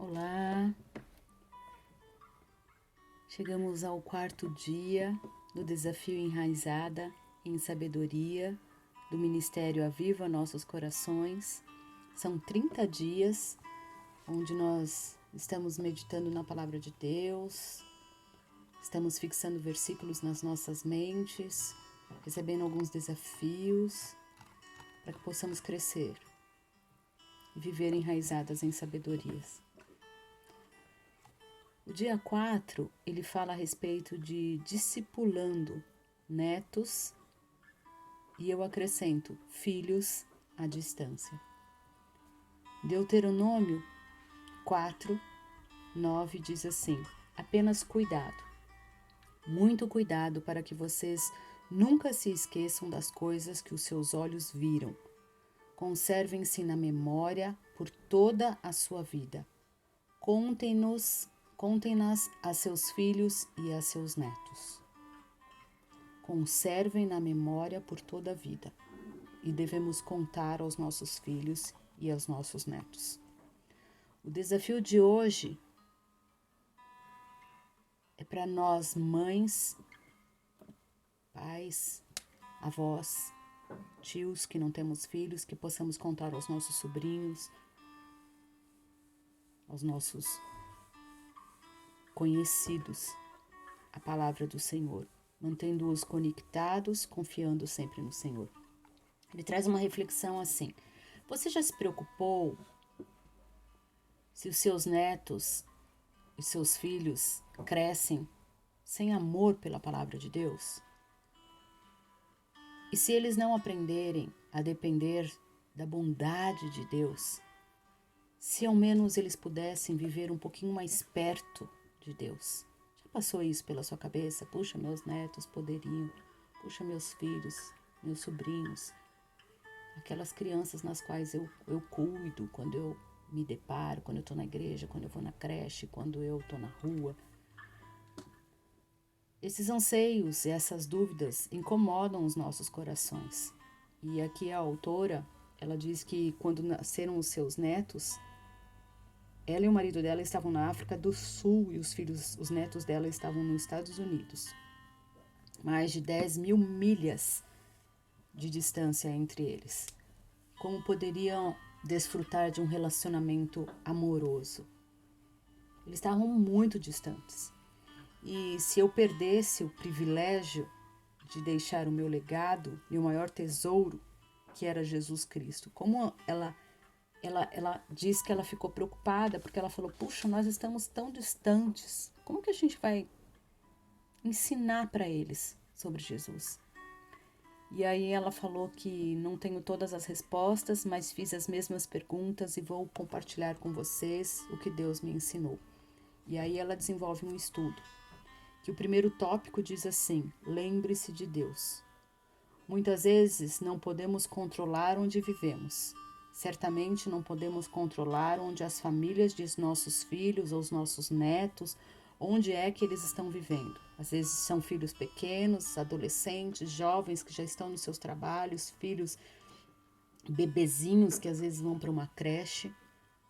Olá, chegamos ao quarto dia do desafio Enraizada em Sabedoria do Ministério Aviva Nossos Corações. São 30 dias onde nós estamos meditando na Palavra de Deus, estamos fixando versículos nas nossas mentes, recebendo alguns desafios para que possamos crescer e viver enraizadas em sabedorias. O dia 4, ele fala a respeito de discipulando netos e eu acrescento filhos à distância. Deuteronômio 4, 9 diz assim: apenas cuidado, muito cuidado para que vocês nunca se esqueçam das coisas que os seus olhos viram. Conservem-se na memória por toda a sua vida. Contem-nas a seus filhos e a seus netos. Conservem na memória por toda a vida, e devemos contar aos nossos filhos e aos nossos netos. O desafio de hoje é para nós, mães, pais, avós, tios que não temos filhos, que possamos contar aos nossos sobrinhos, aos nossos conhecidos, a palavra do Senhor, mantendo-os conectados, confiando sempre no Senhor. Ele traz uma reflexão assim: você já se preocupou se os seus netos e seus filhos crescem sem amor pela palavra de Deus? E se eles não aprenderem a depender da bondade de Deus, se ao menos eles pudessem viver um pouquinho mais perto de Deus? Já passou isso pela sua cabeça? Puxa, meus netos poderiam, puxa, meus filhos, meus sobrinhos, aquelas crianças nas quais eu cuido quando eu me deparo, quando eu estou na igreja, quando eu vou na creche, quando eu estou na rua. Esses anseios e essas dúvidas incomodam os nossos corações. E aqui a autora, ela diz que quando nasceram os seus netos, ela e o marido dela estavam na África do Sul e os netos dela estavam nos Estados Unidos. Mais de 10 mil milhas de distância entre eles. Como poderiam desfrutar de um relacionamento amoroso? Eles estavam muito distantes. E se eu perdesse o privilégio de deixar o meu legado, meu maior tesouro, que era Jesus Cristo, como ela diz que ela ficou preocupada, porque ela falou: puxa, nós estamos tão distantes, como que a gente vai ensinar para eles sobre Jesus? E aí ela falou que não tenho todas as respostas, mas fiz as mesmas perguntas e vou compartilhar com vocês o que Deus me ensinou. E aí ela desenvolve um estudo, que o primeiro tópico diz assim: lembre-se de Deus. Muitas vezes não podemos controlar onde vivemos. Certamente não podemos controlar onde as famílias de nossos filhos ou os nossos netos, onde é que eles estão vivendo. Às vezes são filhos pequenos, adolescentes, jovens que já estão nos seus trabalhos, filhos bebezinhos que às vezes vão para uma creche.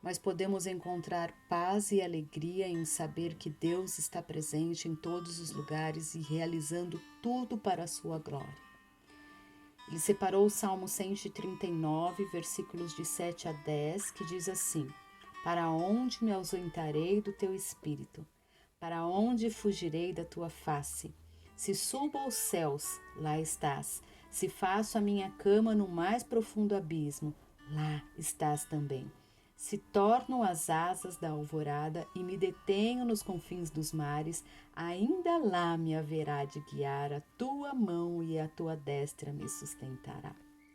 Mas podemos encontrar paz e alegria em saber que Deus está presente em todos os lugares e realizando tudo para a sua glória. Ele separou o Salmo 139, versículos de 7 a 10, que diz assim: para onde me ausentarei do teu espírito? Para onde fugirei da tua face? Se subo aos céus, lá estás. Se faço a minha cama no mais profundo abismo, lá estás também. Se torno as asas da alvorada e me detenho nos confins dos mares, ainda lá me haverá de guiar a tua mão e a tua destra me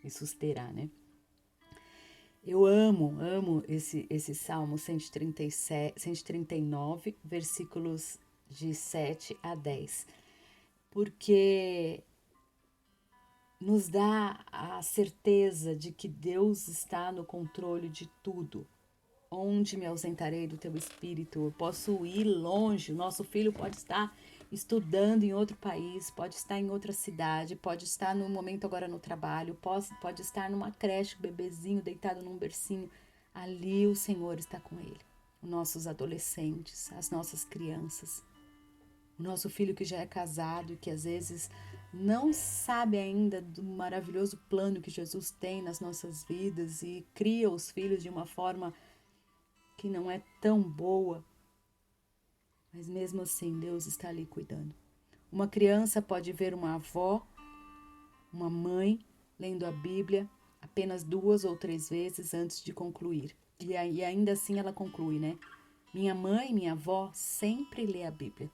susterá, né? Eu amo esse Salmo 139, versículos de 7 a 10, porque nos dá a certeza de que Deus está no controle de tudo. Onde me ausentarei do teu espírito? Eu posso ir longe, o nosso filho pode estar estudando em outro país, pode estar em outra cidade, pode estar no momento agora no trabalho, pode estar numa creche, bebezinho deitado num bercinho. Ali o Senhor está com ele. os nossos adolescentes, as nossas crianças, o nosso filho que já é casado e que às vezes não sabe ainda do maravilhoso plano que Jesus tem nas nossas vidas e cria os filhos de uma forma que não é tão boa, mas mesmo assim Deus está ali cuidando. Uma criança pode ver uma avó, uma mãe, lendo a Bíblia apenas 2 ou 3 vezes antes de concluir. E ainda assim ela conclui, né? Minha mãe, minha avó sempre lê a Bíblia.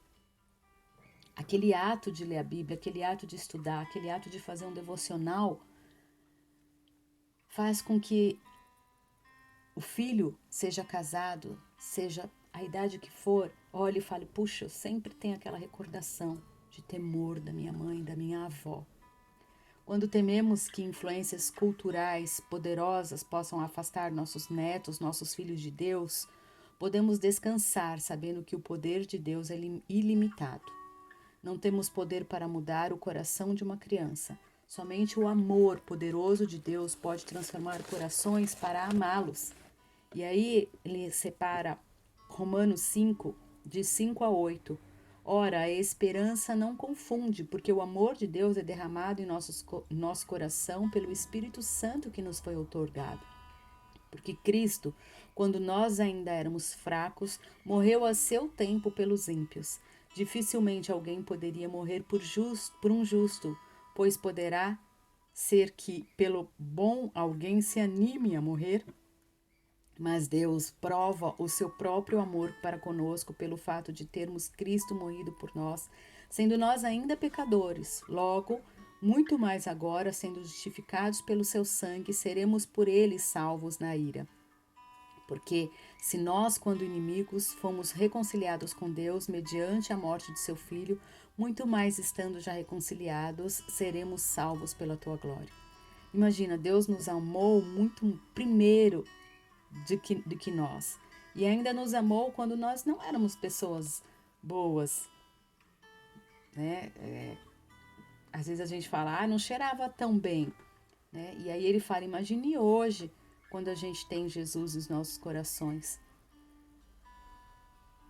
Aquele ato de ler a Bíblia, aquele ato de estudar, aquele ato de fazer um devocional faz com que o filho, seja casado, seja a idade que for, olhe e fale, puxa, eu sempre tenho aquela recordação de temor da minha mãe, da minha avó. Quando tememos que influências culturais poderosas possam afastar nossos netos, nossos filhos de Deus, podemos descansar sabendo que o poder de Deus é ilimitado. Não temos poder para mudar o coração de uma criança. Somente o amor poderoso de Deus pode transformar corações para amá-los. E aí ele separa Romanos 5, de 5 a 8. Ora, a esperança não confunde, porque o amor de Deus é derramado em nosso coração pelo Espírito Santo que nos foi outorgado. Porque Cristo, quando nós ainda éramos fracos, morreu a seu tempo pelos ímpios. Dificilmente alguém poderia morrer por um justo, pois poderá ser que pelo bom alguém se anime a morrer. Mas Deus prova o seu próprio amor para conosco pelo fato de termos Cristo morrido por nós, sendo nós ainda pecadores. Logo, muito mais agora, sendo justificados pelo seu sangue, seremos por ele salvos na ira. Porque se nós, quando inimigos, fomos reconciliados com Deus mediante a morte de seu Filho, muito mais estando já reconciliados, seremos salvos pela tua glória. Imagina, Deus nos amou muito primeiro do que nós. E ainda nos amou quando nós não éramos pessoas boas, né? Às vezes a gente fala, não cheirava tão bem, né? E aí ele fala, imagine hoje, quando a gente tem Jesus nos nossos corações,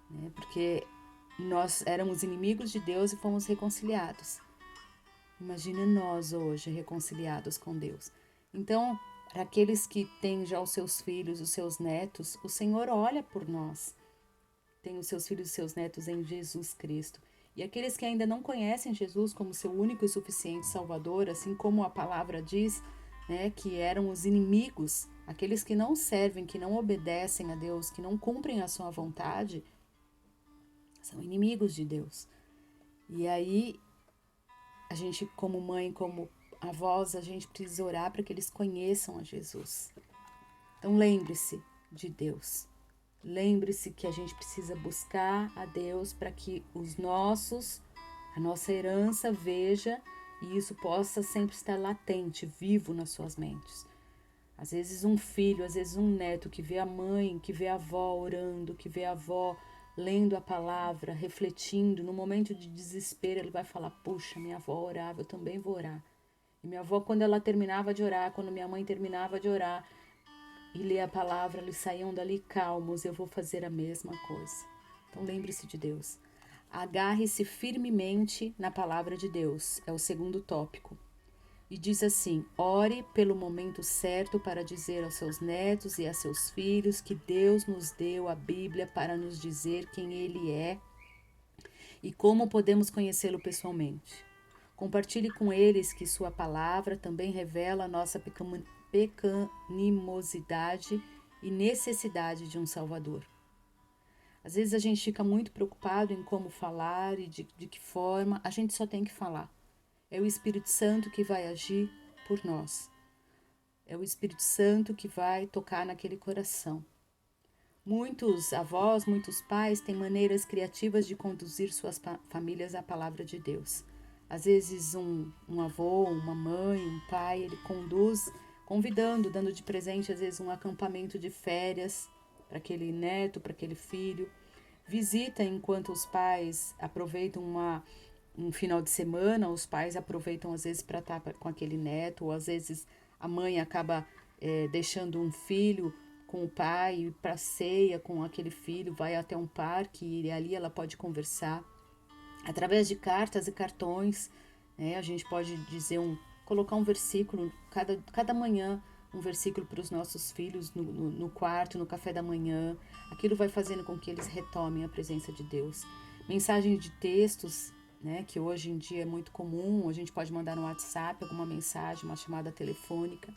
né? Porque nós éramos inimigos de Deus e fomos reconciliados. Imagine nós hoje reconciliados com Deus. Então, para aqueles que têm já os seus filhos, os seus netos, o Senhor olha por nós. Tem os seus filhos e seus netos em Jesus Cristo. E aqueles que ainda não conhecem Jesus como seu único e suficiente Salvador, assim como a palavra diz, né, que eram os inimigos, aqueles que não servem, que não obedecem a Deus, que não cumprem a sua vontade, são inimigos de Deus. E aí, a gente como mãe, como avós, a gente precisa orar para que eles conheçam a Jesus. Então lembre-se de Deus. Lembre-se que a gente precisa buscar a Deus para que a nossa herança veja e isso possa sempre estar latente, vivo nas suas mentes. Às vezes um filho, às vezes um neto que vê a mãe, que vê a avó orando, que vê a avó lendo a palavra, refletindo, no momento de desespero ele vai falar, puxa, minha avó orava, eu também vou orar. E minha avó, quando ela terminava de orar, quando minha mãe terminava de orar e ler a palavra, eles saíam dali calmos, eu vou fazer a mesma coisa. Então lembre-se de Deus. Agarre-se firmemente na palavra de Deus, é o segundo tópico. E diz assim, ore pelo momento certo para dizer aos seus netos e a seus filhos que Deus nos deu a Bíblia para nos dizer quem Ele é e como podemos conhecê-lo pessoalmente. Compartilhe com eles que sua palavra também revela a nossa pecaminosidade e necessidade de um Salvador. Às vezes a gente fica muito preocupado em como falar e de que forma, a gente só tem que falar. É o Espírito Santo que vai agir por nós. É o Espírito Santo que vai tocar naquele coração. Muitos avós, muitos pais têm maneiras criativas de conduzir suas famílias à palavra de Deus. Às vezes um avô, uma mãe, um pai, ele conduz convidando, dando de presente às vezes um acampamento de férias para aquele neto, para aquele filho. Visita enquanto os pais aproveitam um final de semana, os pais aproveitam às vezes para estar com aquele neto, ou às vezes a mãe acaba deixando um filho com o pai para ceia com aquele filho, vai até um parque e ali ela pode conversar. Através de cartas e cartões, né, a gente pode colocar um versículo, cada manhã, um versículo para os nossos filhos no quarto, no café da manhã. Aquilo vai fazendo com que eles retomem a presença de Deus. Mensagens de textos, né, que hoje em dia é muito comum, a gente pode mandar no WhatsApp alguma mensagem, uma chamada telefônica.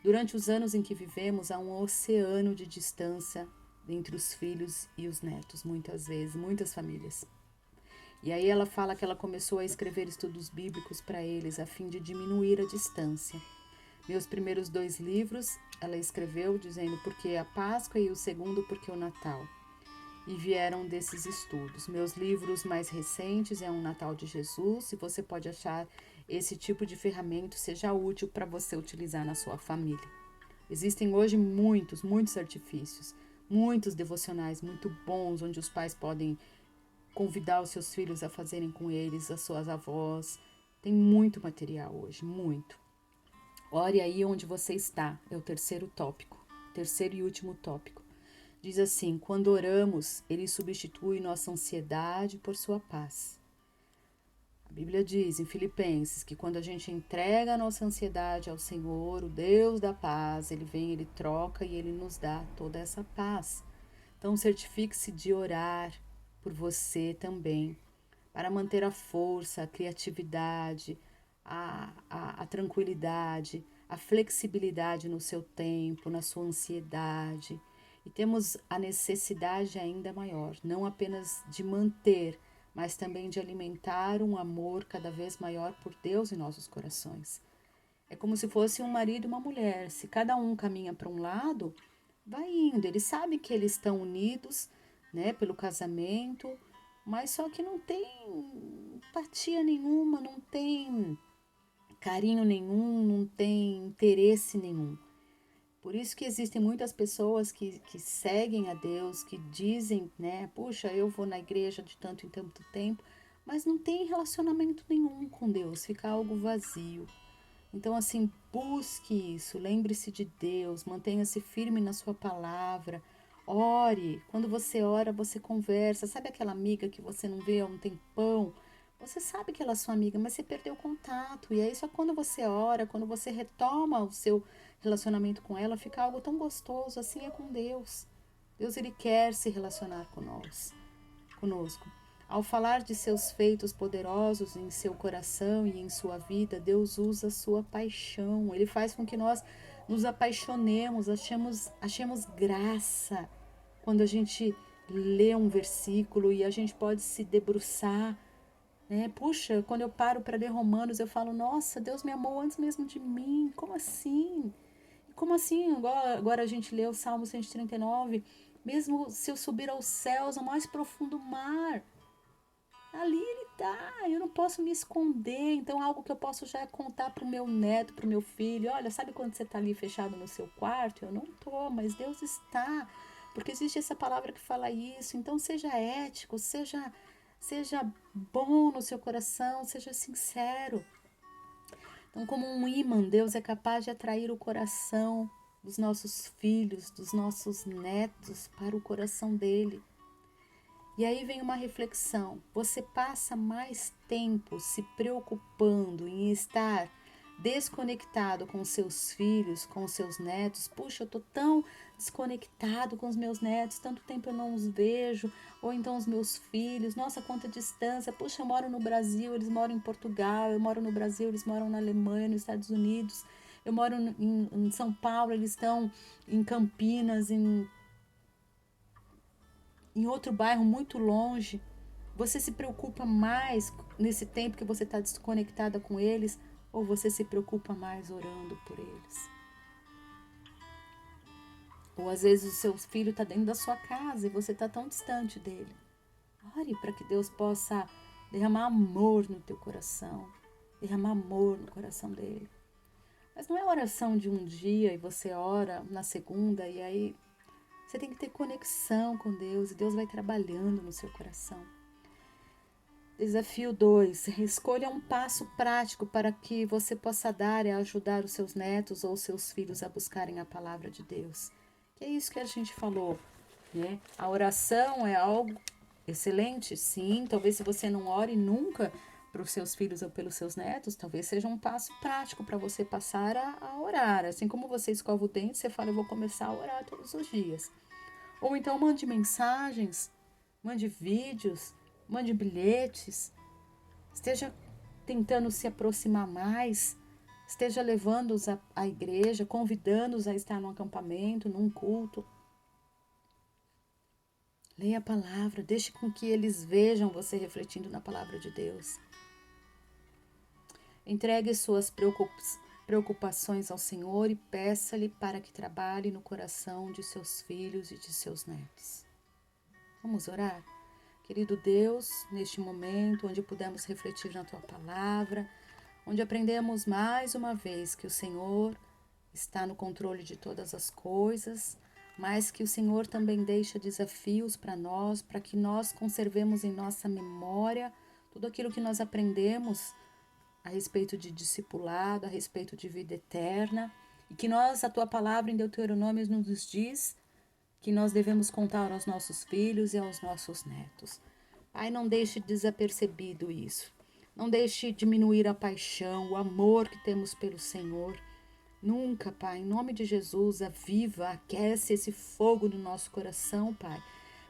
Durante os anos em que vivemos, há um oceano de distância entre os filhos e os netos, muitas vezes, muitas famílias. E aí ela fala que ela começou a escrever estudos bíblicos para eles, a fim de diminuir a distância. Meus primeiros 2 livros, ela escreveu dizendo porque a Páscoa e o segundo porque o Natal. E vieram desses estudos. Meus livros mais recentes é um Natal de Jesus, e você pode achar esse tipo de ferramenta seja útil para você utilizar na sua família. Existem hoje muitos artifícios, muitos devocionais muito bons, onde os pais podem convidar os seus filhos a fazerem com eles, as suas avós. Tem muito material hoje, muito. Ore aí onde você está, é o terceiro tópico, terceiro e último tópico. Diz assim: quando oramos, ele substitui nossa ansiedade por sua paz. A Bíblia diz em Filipenses que quando a gente entrega a nossa ansiedade ao Senhor, o Deus da paz, ele vem, ele troca e ele nos dá toda essa paz. Então certifique-se de orar por você também, para manter a força, a criatividade, a tranquilidade, a flexibilidade no seu tempo, na sua ansiedade. E temos a necessidade ainda maior, não apenas de manter, mas também de alimentar um amor cada vez maior por Deus em nossos corações. É como se fosse um marido e uma mulher. Se cada um caminha para um lado, vai indo. Eles sabem que eles estão unidos, né, pelo casamento, mas só que não tem empatia nenhuma, não tem carinho nenhum, não tem interesse nenhum. Por isso que existem muitas pessoas que seguem a Deus, que dizem, né, puxa, eu vou na igreja de tanto em tanto tempo, mas não tem relacionamento nenhum com Deus, fica algo vazio. Então, assim, busque isso, lembre-se de Deus, mantenha-se firme na sua palavra, ore. Quando você ora, você conversa. Sabe aquela amiga que você não vê há um tempão? Você sabe que ela é sua amiga, mas você perdeu o contato. E aí, só quando você ora, quando você retoma o seu relacionamento com ela, fica algo tão gostoso. Assim é com Deus. Deus, ele quer se relacionar conosco. Ao falar de seus feitos poderosos em seu coração e em sua vida, Deus usa sua paixão. Ele faz com que nós nos apaixonemos, achemos graça quando a gente lê um versículo e a gente pode se debruçar, né? Puxa, quando eu paro para ler Romanos, eu falo, nossa, Deus me amou antes mesmo de mim. Como assim? Como assim? Agora a gente lê o Salmo 139. Mesmo se eu subir aos céus, ao mais profundo mar, ali ele tá, eu não posso me esconder. Então, algo que eu posso já contar pro meu neto, pro meu filho. Olha, sabe quando você tá ali fechado no seu quarto? Eu não tô, mas Deus está. Porque existe essa palavra que fala isso. Então, seja ético, seja bom no seu coração, seja sincero. Então, como um imã, Deus é capaz de atrair o coração dos nossos filhos, dos nossos netos para o coração dele. E aí vem uma reflexão. Você passa mais tempo se preocupando em estar desconectado com seus filhos, com seus netos. Puxa, eu tô tão desconectado com os meus netos, tanto tempo eu não os vejo. Ou então os meus filhos, nossa, quanta distância. Puxa, eu moro no Brasil, eles moram em Portugal. Eu moro no Brasil, eles moram na Alemanha, nos Estados Unidos. Eu moro em São Paulo, eles estão em Campinas, em outro bairro muito longe. Você se preocupa mais nesse tempo que você está desconectada com eles, ou você se preocupa mais orando por eles? Ou às vezes o seu filho está dentro da sua casa e você está tão distante dele. Ore para que Deus possa derramar amor no teu coração, derramar amor no coração dele. Mas não é oração de um dia e você ora na segunda e aí você tem que ter conexão com Deus e Deus vai trabalhando no seu coração. Desafio 2. Escolha um passo prático para que você possa dar e ajudar os seus netos ou seus filhos a buscarem a palavra de Deus. Que é isso que a gente falou, né? A oração é algo excelente, sim. Talvez se você não ore nunca para os seus filhos ou pelos seus netos, talvez seja um passo prático para você passar a orar. Assim como você escova o dente, você fala, eu vou começar a orar todos os dias. Ou então mande mensagens, mande vídeos, mande bilhetes, esteja tentando se aproximar mais, esteja levando-os à igreja, convidando-os a estar num acampamento, num culto. Leia a palavra, deixe com que eles vejam você refletindo na palavra de Deus. Entregue suas preocupações ao Senhor e peça-lhe para que trabalhe no coração de seus filhos e de seus netos. Vamos orar? Querido Deus, neste momento onde pudemos refletir na Tua palavra, onde aprendemos mais uma vez que o Senhor está no controle de todas as coisas, mas que o Senhor também deixa desafios para nós, para que nós conservemos em nossa memória tudo aquilo que nós aprendemos a respeito de discipulado, a respeito de vida eterna, e que nós, a Tua palavra em Deuteronômio nos diz que nós devemos contar aos nossos filhos e aos nossos netos. Pai, não deixe desapercebido isso. Não deixe diminuir a paixão, o amor que temos pelo Senhor. Nunca, Pai, em nome de Jesus, aviva, aquece esse fogo no nosso coração, Pai,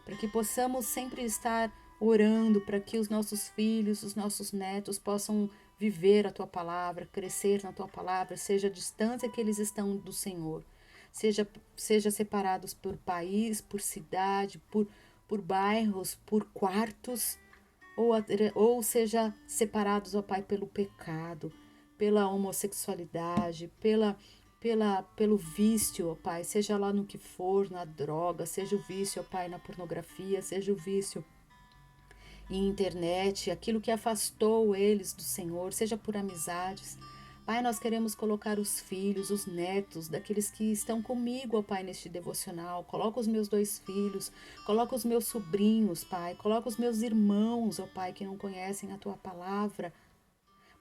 para que possamos sempre estar orando para que os nossos filhos, os nossos netos possam viver a Tua palavra, crescer na Tua palavra, seja a distância que eles estão do Senhor, seja separados por país, por cidade, por bairros, por quartos, ou seja separados, ó Pai, pelo pecado, pela homossexualidade, pelo vício, ó Pai, seja lá no que for, na droga, seja o vício, ó Pai, na pornografia, seja o vício em internet, aquilo que afastou eles do Senhor, seja por amizades. Pai, nós queremos colocar os filhos, os netos, daqueles que estão comigo, ó Pai, neste devocional. Coloca os meus 2 filhos, coloca os meus sobrinhos, Pai, coloca os meus irmãos, ó Pai, que não conhecem a Tua palavra.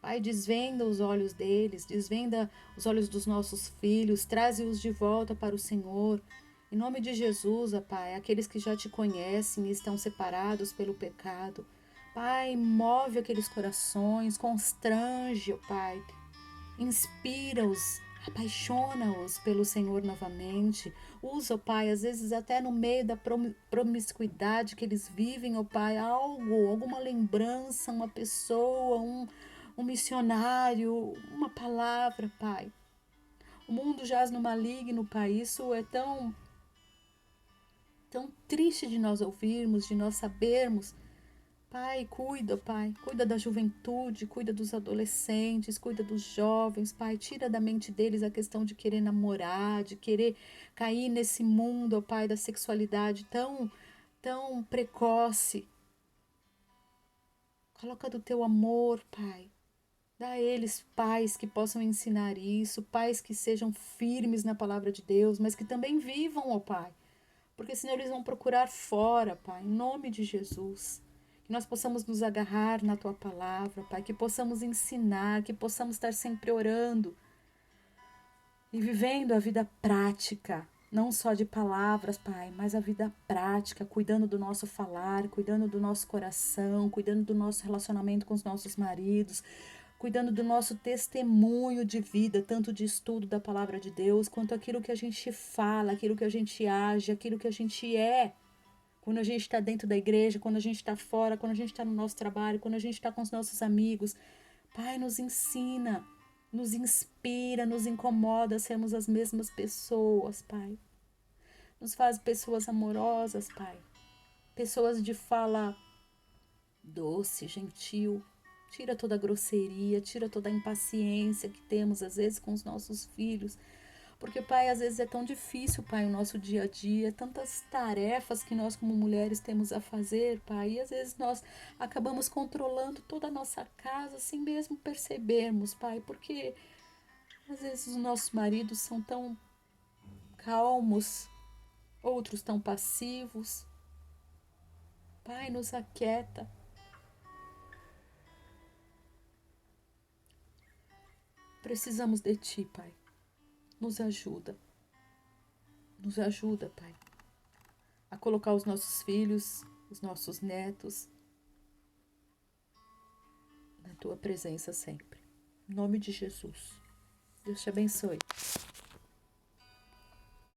Pai, desvenda os olhos deles, desvenda os olhos dos nossos filhos, traze-os de volta para o Senhor. Em nome de Jesus, ó Pai, aqueles que já Te conhecem e estão separados pelo pecado. Pai, move aqueles corações, constrange, ó Pai, inspira-os, apaixona-os pelo Senhor novamente. Usa, ó Pai, às vezes até no meio da promiscuidade que eles vivem, ó Pai, alguma lembrança, uma pessoa, um missionário, uma palavra, Pai. O mundo jaz no maligno, Pai. Isso é tão triste de nós ouvirmos, de nós sabermos. Pai, cuida da juventude, cuida dos adolescentes, cuida dos jovens, Pai, tira da mente deles a questão de querer namorar, de querer cair nesse mundo, ó Pai, da sexualidade tão precoce. Coloca do Teu amor, Pai. Dá a eles pais que possam ensinar isso, pais que sejam firmes na palavra de Deus, mas que também vivam, ó Pai, porque senão eles vão procurar fora, Pai, em nome de Jesus. Que nós possamos nos agarrar na Tua palavra, Pai, que possamos ensinar, que possamos estar sempre orando e vivendo a vida prática, não só de palavras, Pai, mas a vida prática, cuidando do nosso falar, cuidando do nosso coração, cuidando do nosso relacionamento com os nossos maridos, cuidando do nosso testemunho de vida, tanto de estudo da palavra de Deus, quanto aquilo que a gente fala, aquilo que a gente age, aquilo que a gente é. Quando a gente está dentro da igreja, quando a gente está fora, quando a gente está no nosso trabalho, quando a gente está com os nossos amigos. Pai, nos ensina, nos inspira, nos incomoda a sermos as mesmas pessoas, Pai. Nos faz pessoas amorosas, Pai. Pessoas de fala doce, gentil. Tira toda a grosseria, tira toda a impaciência que temos às vezes com os nossos filhos. Porque, Pai, às vezes é tão difícil, Pai, o nosso dia a dia, tantas tarefas que nós como mulheres temos a fazer, Pai, e às vezes nós acabamos controlando toda a nossa casa sem mesmo percebermos, Pai, porque às vezes os nossos maridos são tão calmos, outros tão passivos. Pai, nos aquieta. Precisamos de Ti, Pai. Nos ajuda. Nos ajuda, Pai, a colocar os nossos filhos, os nossos netos na Tua presença sempre. Em nome de Jesus. Deus te abençoe.